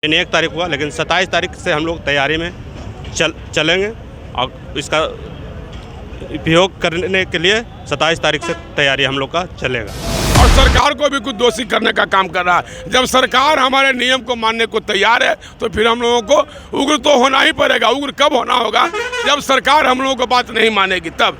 1 तारीख हुआ, लेकिन 27 तारीख से हम लोग तैयारी में चलेंगे और इसका उपयोग करने के लिए 27 तारीख से तैयारी हम लोग का चलेगा। और सरकार को भी कुछ दोषी करने का काम कर रहा है। जब सरकार हमारे नियम को मानने को तैयार है तो फिर हम लोगों को उग्र तो होना ही पड़ेगा। उग्र कब होना होगा? जब सरकार हम लोगों को बात नहीं मानेगी तब।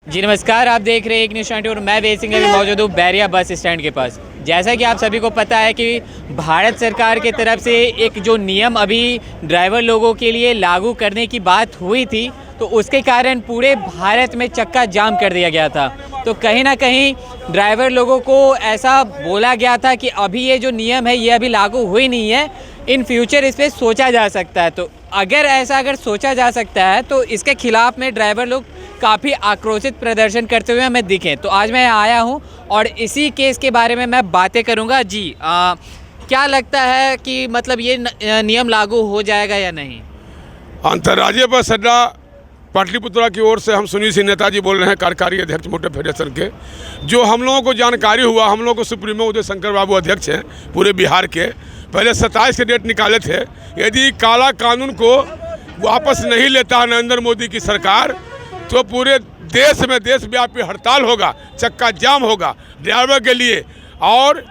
जी नमस्कार, आप देख रहे हैं एक न्यूज़ 24 और मैं वेद सिंह अभी मौजूद हूँ बैरिया बस स्टैंड के पास। जैसा कि आप सभी को पता है कि भारत सरकार की तरफ से एक जो नियम अभी ड्राइवर लोगों के लिए लागू करने की बात हुई थी, तो उसके कारण पूरे भारत में चक्का जाम कर दिया गया था। तो कहीं ना कहीं ड्राइवर लोगों को ऐसा बोला गया था कि अभी ये जो नियम है ये अभी लागू हुई नहीं है, इन फ्यूचर इस पर सोचा जा सकता है। तो अगर सोचा जा सकता है तो इसके खिलाफ में ड्राइवर लोग काफ़ी आक्रोशित प्रदर्शन करते हुए हमें दिखे। तो आज मैं आया हूं और इसी केस के बारे में मैं बातें करूंगा। जी क्या लगता है कि मतलब ये नियम लागू हो जाएगा या नहीं? अंतर्राज्यीय बस अड्डा पाटलिपुत्रा की ओर से हम सुनील सिंह नेताजी बोल रहे हैं, कार्यकारी अध्यक्ष मोटर फेडरेशन के। जो हम लोगों को जानकारी हुआ, हम लोगों को सुप्रीमो उदय शंकर बाबू अध्यक्ष हैं पूरे बिहार के, पहले 27 के डेट निकाले थे। यदि काला कानून को वापस नहीं लेता है नरेंद्र मोदी की सरकार तो पूरे देश में देशव्यापी हड़ताल होगा, चक्का जाम होगा ड्राइवर के लिए। और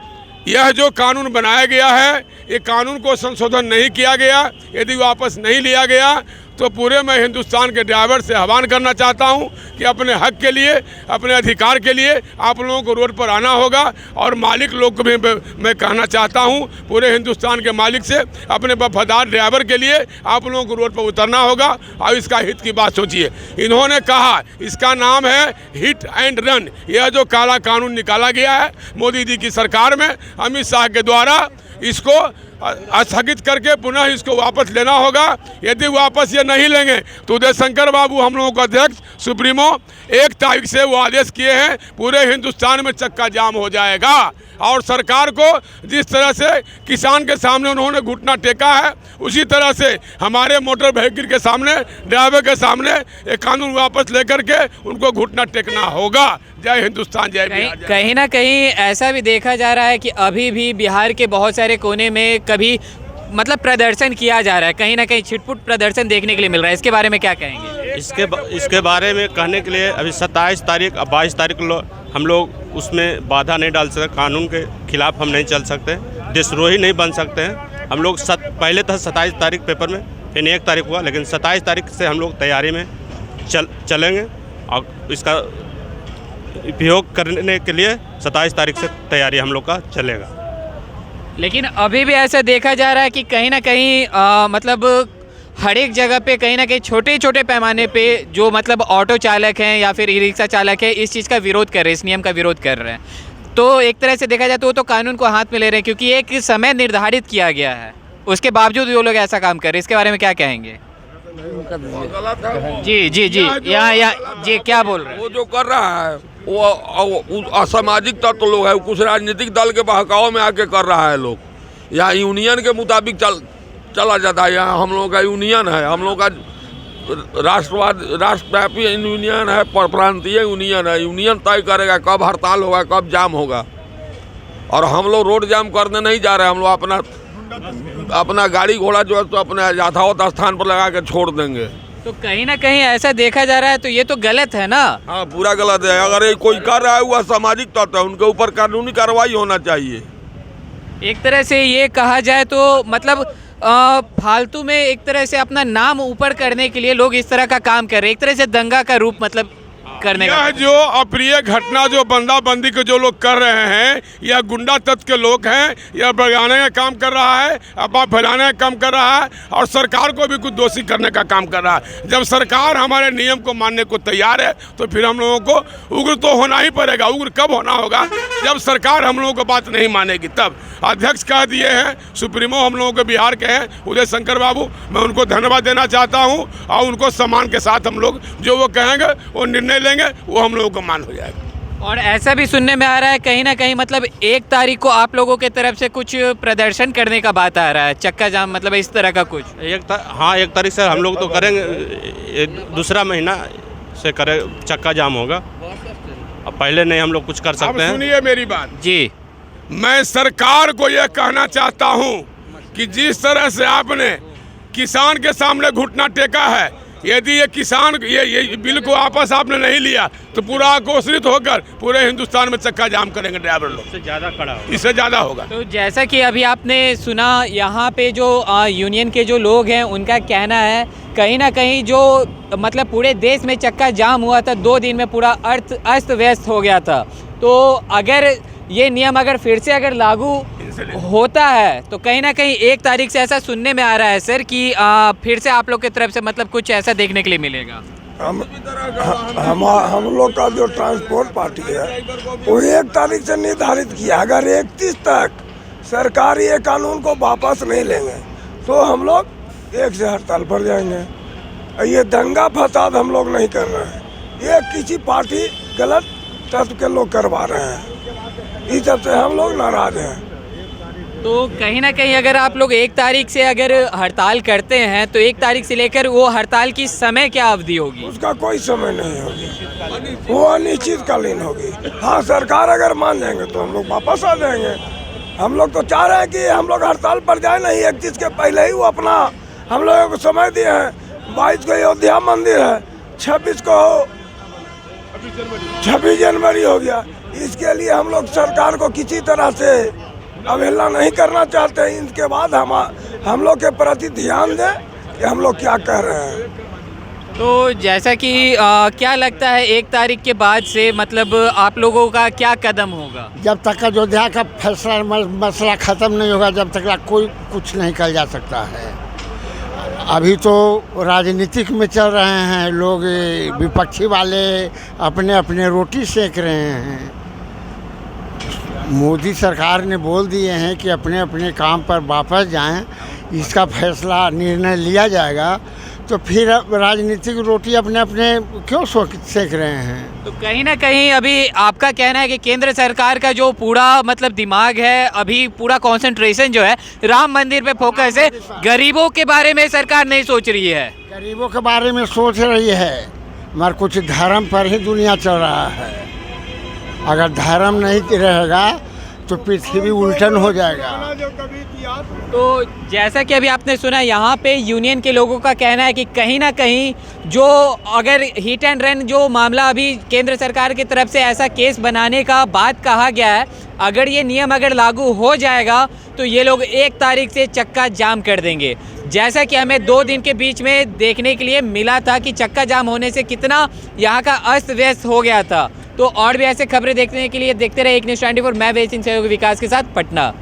यह जो कानून बनाया गया है, ये कानून को संशोधन नहीं किया गया, यदि वापस नहीं लिया गया तो पूरे मैं हिंदुस्तान के ड्राइवर से आह्वान करना चाहता हूं कि अपने हक के लिए, अपने अधिकार के लिए आप लोगों को रोड पर आना होगा। और मालिक लोग को भी मैं कहना चाहता हूं, पूरे हिंदुस्तान के मालिक से, अपने वफादार ड्राइवर के लिए आप लोगों को रोड पर उतरना होगा और इसका हित की बात सोचिए। इन्होंने कहा इसका नाम है हिट एंड रन। यह जो काला कानून निकाला गया है मोदी जी की सरकार में, अमित शाह के द्वारा, इसको स्थगित करके पुनः इसको वापस लेना होगा। यदि वापस ये नहीं लेंगे तो उदय शंकर बाबू हम लोगों का अध्यक्ष सुप्रीमो 1 तारीख से वो आदेश किए हैं, पूरे हिंदुस्तान में चक्का जाम हो जाएगा। और सरकार को जिस तरह से किसान के सामने उन्होंने घुटना टेका है, उसी तरह से हमारे मोटर व्हीकल के सामने, ड्राइवर के सामने ये कानून वापस लेकर के उनको घुटना टेकना होगा। जय हिंदुस्तान, जय बिहार। कहीं ना कहीं ऐसा भी देखा जा रहा है कि अभी भी बिहार के बहुत सारे कोने में कभी मतलब प्रदर्शन किया जा रहा है, कहीं ना कहीं छिटपुट प्रदर्शन देखने के लिए मिल रहा है। इसके बारे में क्या कहेंगे? इसके बारे में कहने के लिए अभी 27 तारीख और 22 तारीख हम लोग उसमें बाधा नहीं डाल सकते, कानून के खिलाफ हम नहीं चल सकते, देशद्रोही नहीं बन सकते हैं हम लोग। पहले था 27 तारीख पेपर में, फिर 1 तारीख हुआ, लेकिन 27 तारीख से हम लोग तैयारी में चलेंगे और इसका उपयोग करने के लिए 27 तारीख से तैयारी हम लोग का चलेगा। लेकिन अभी भी ऐसा देखा जा रहा है कि कहीं ना कहीं मतलब हर एक जगह पे कहीं ना कहीं छोटे छोटे पैमाने पे जो मतलब ऑटो चालक हैं या फिर ई रिक्शा चालक है इस चीज़ का विरोध कर रहे हैं, इस नियम का विरोध कर रहे हैं। तो एक तरह से देखा जाए तो वो तो कानून को हाथ में ले रहे हैं, क्योंकि एक समय निर्धारित किया गया है, उसके बावजूद वो लोग ऐसा काम कर रहे हैं। इसके बारे में क्या कहेंगे? जी जी जी, यहाँ जी क्या बोल रहे हैं? वो जो कर रहा है वो असामाजिक तत्व लोग है, कुछ राजनीतिक दल के बहकाव में आके कर रहा है। लोग यहाँ यूनियन के मुताबिक चला जाता है। यहाँ हम लोगों का यूनियन है, हम लोग का राष्ट्रव्यापी यूनियन है, प्रांतीय यूनियन है। यूनियन तय करेगा कब हड़ताल होगा, कब जाम होगा। और हम लोग रोड जाम करने नहीं जा रहे, हम लोग अपना गाड़ी घोड़ा जो है तो अपने यथावत स्थान पर लगा के छोड़ देंगे। तो कहीं ना कहीं ऐसा देखा जा रहा है, तो ये तो गलत है ना? हाँ, पूरा गलत है। अगर ये कोई कर रहा है वो सामाजिक तत्व है, उनके ऊपर कानूनी कार्रवाई होना चाहिए। एक तरह से ये कहा जाए तो मतलब फालतू में एक तरह से अपना नाम ऊपर करने के लिए लोग इस तरह का काम कर रहे हैं, एक तरह से दंगा का रूप मतलब करने का। यह जो अप्रिय घटना जो बंदी के जो लोग कर रहे हैं, यह गुंडा तत्व के लोग हैं। यह बढ़ाने का काम कर रहा है, अफवाह फैलाने का काम कर रहा है और सरकार को भी कुछ दोषी करने का काम कर रहा है। जब सरकार हमारे नियम को मानने को तैयार है तो फिर हम लोगों को उग्र तो होना ही पड़ेगा। उग्र कब होना होगा? जब सरकार हम लोगों को बात नहीं मानेगी तब। अध्यक्ष कह दिए हैं, सुप्रीमो हम लोगों के बिहार के हैं उदय शंकर बाबू, मैं उनको धन्यवाद देना चाहता हूँ। और उनको सम्मान के साथ हम लोग जो वो कहेंगे वो निर्णय लेंगे, वो हम लोगों को मान हो जाएगा। और ऐसा भी सुनने में आ रहा है कहीं ना कहीं मतलब 1 तारीख को आप लोगों के तरफ से कुछ प्रदर्शन करने का बात आ रहा है, चक्का जाम मतलब इस तरह का कुछ। हाँ, 1 तारीख से हम लोग तो करेंगे, दूसरा महीना से चक्का जाम होगा अब पहले नहीं हम लोग कुछ कर अब सकते हैं। सुनिए मेरी बात, जी मैं सरकार को यह कहना चाहता हूं कि जिस तरह से आपने किसान के सामने घुटना टेका है, यदि ये किसान ये बिल को वापस आपने नहीं लिया तो पूरा आक्रोशित होकर पूरे हिंदुस्तान में चक्का जाम करेंगे ड्राइवर लोग, इससे ज़्यादा खड़ा होगा। इससे ज़्यादा होगा। तो जैसा कि अभी आपने सुना, यहाँ पे जो यूनियन के जो लोग हैं उनका कहना है कहीं ना कहीं जो मतलब पूरे देश में चक्का जाम हुआ था, 2 दिन में पूरा अस्त व्यस्त हो गया था। तो अगर ये नियम अगर फिर से अगर लागू होता है तो कहीं ना कहीं 1 तारीख से ऐसा सुनने में आ रहा है सर कि फिर से आप लोग की तरफ से मतलब कुछ ऐसा देखने के लिए मिलेगा। हम लोग का जो ट्रांसपोर्ट पार्टी है वो 1 तारीख से निर्धारित किया, अगर 31 तक सरकार ये कानून को वापस नहीं लेंगे तो हम लोग 1 से हड़ताल पर जाएंगे। ये दंगा फसाद हम लोग नहीं कर रहे हैं, ये किसी पार्टी गलत तत्व के लोग करवा रहे हैं, इस सब से हम लोग नाराज हैं। तो कहीं ना कहीं अगर आप लोग 1 तारीख से अगर हड़ताल करते हैं तो 1 तारीख से लेकर वो हड़ताल की समय क्या अवधि होगी? उसका कोई समय नहीं होगी, वो अनिश्चितकालीन होगी। हाँ, सरकार अगर मान जाएंगे तो हम लोग वापस आ जाएंगे। हम लोग तो चाह रहे हैं कि हम लोग हड़ताल पर जाए नहीं, 31 के पहले ही वो अपना हम लोगों को समय दिए हैं। 22 को अयोध्या मंदिर है, 26 को 26 जनवरी हो गया। इसके लिए हम लोग सरकार को किसी तरह से अवहेलना नहीं करना चाहते हैं। इसके बाद हम लोग के प्रति ध्यान दें कि हम लोग क्या कह रहे हैं। तो जैसा कि क्या लगता है 1 तारीख के बाद से मतलब आप लोगों का क्या कदम होगा? जब तक अयोध्या का फैसला मसला ख़त्म नहीं होगा जब तक कोई कुछ नहीं किया जा सकता है। अभी तो राजनीतिक में चल रहे हैं लोग, विपक्षी वाले अपने अपने रोटी सेक रहे हैं। मोदी सरकार ने बोल दिए हैं कि अपने अपने काम पर वापस जाएं, इसका फैसला निर्णय लिया जाएगा, तो फिर राजनीतिक रोटी अपने अपने क्यों सेक रहे हैं? तो कहीं ना कहीं अभी आपका कहना है कि केंद्र सरकार का जो पूरा मतलब दिमाग है, अभी पूरा कंसंट्रेशन जो है राम मंदिर पे फोकस है, गरीबों के बारे में सरकार नहीं सोच रही है। गरीबों के बारे में सोच रही है मगर कुछ धर्म पर ही दुनिया चल रहा है। अगर धर्म नहीं रहेगा तो पृथ्वी उल्टन हो जाएगा। तो जैसा कि अभी आपने सुना, यहाँ पे यूनियन के लोगों का कहना है कि कहीं ना कहीं जो अगर हिट एंड रन जो मामला अभी केंद्र सरकार की तरफ से ऐसा केस बनाने का बात कहा गया है, अगर ये नियम अगर लागू हो जाएगा तो ये लोग 1 तारीख से चक्का जाम कर देंगे। जैसा कि हमें 2 दिन के बीच में देखने के लिए मिला था कि चक्का जाम होने से कितना यहाँ का अस्त व्यस्त हो गया था। तो और भी ऐसे खबरें देखने के लिए देखते रहे एक न्यूज़ 24। मैं वेसिंग सहयोगी विकास के साथ पटना।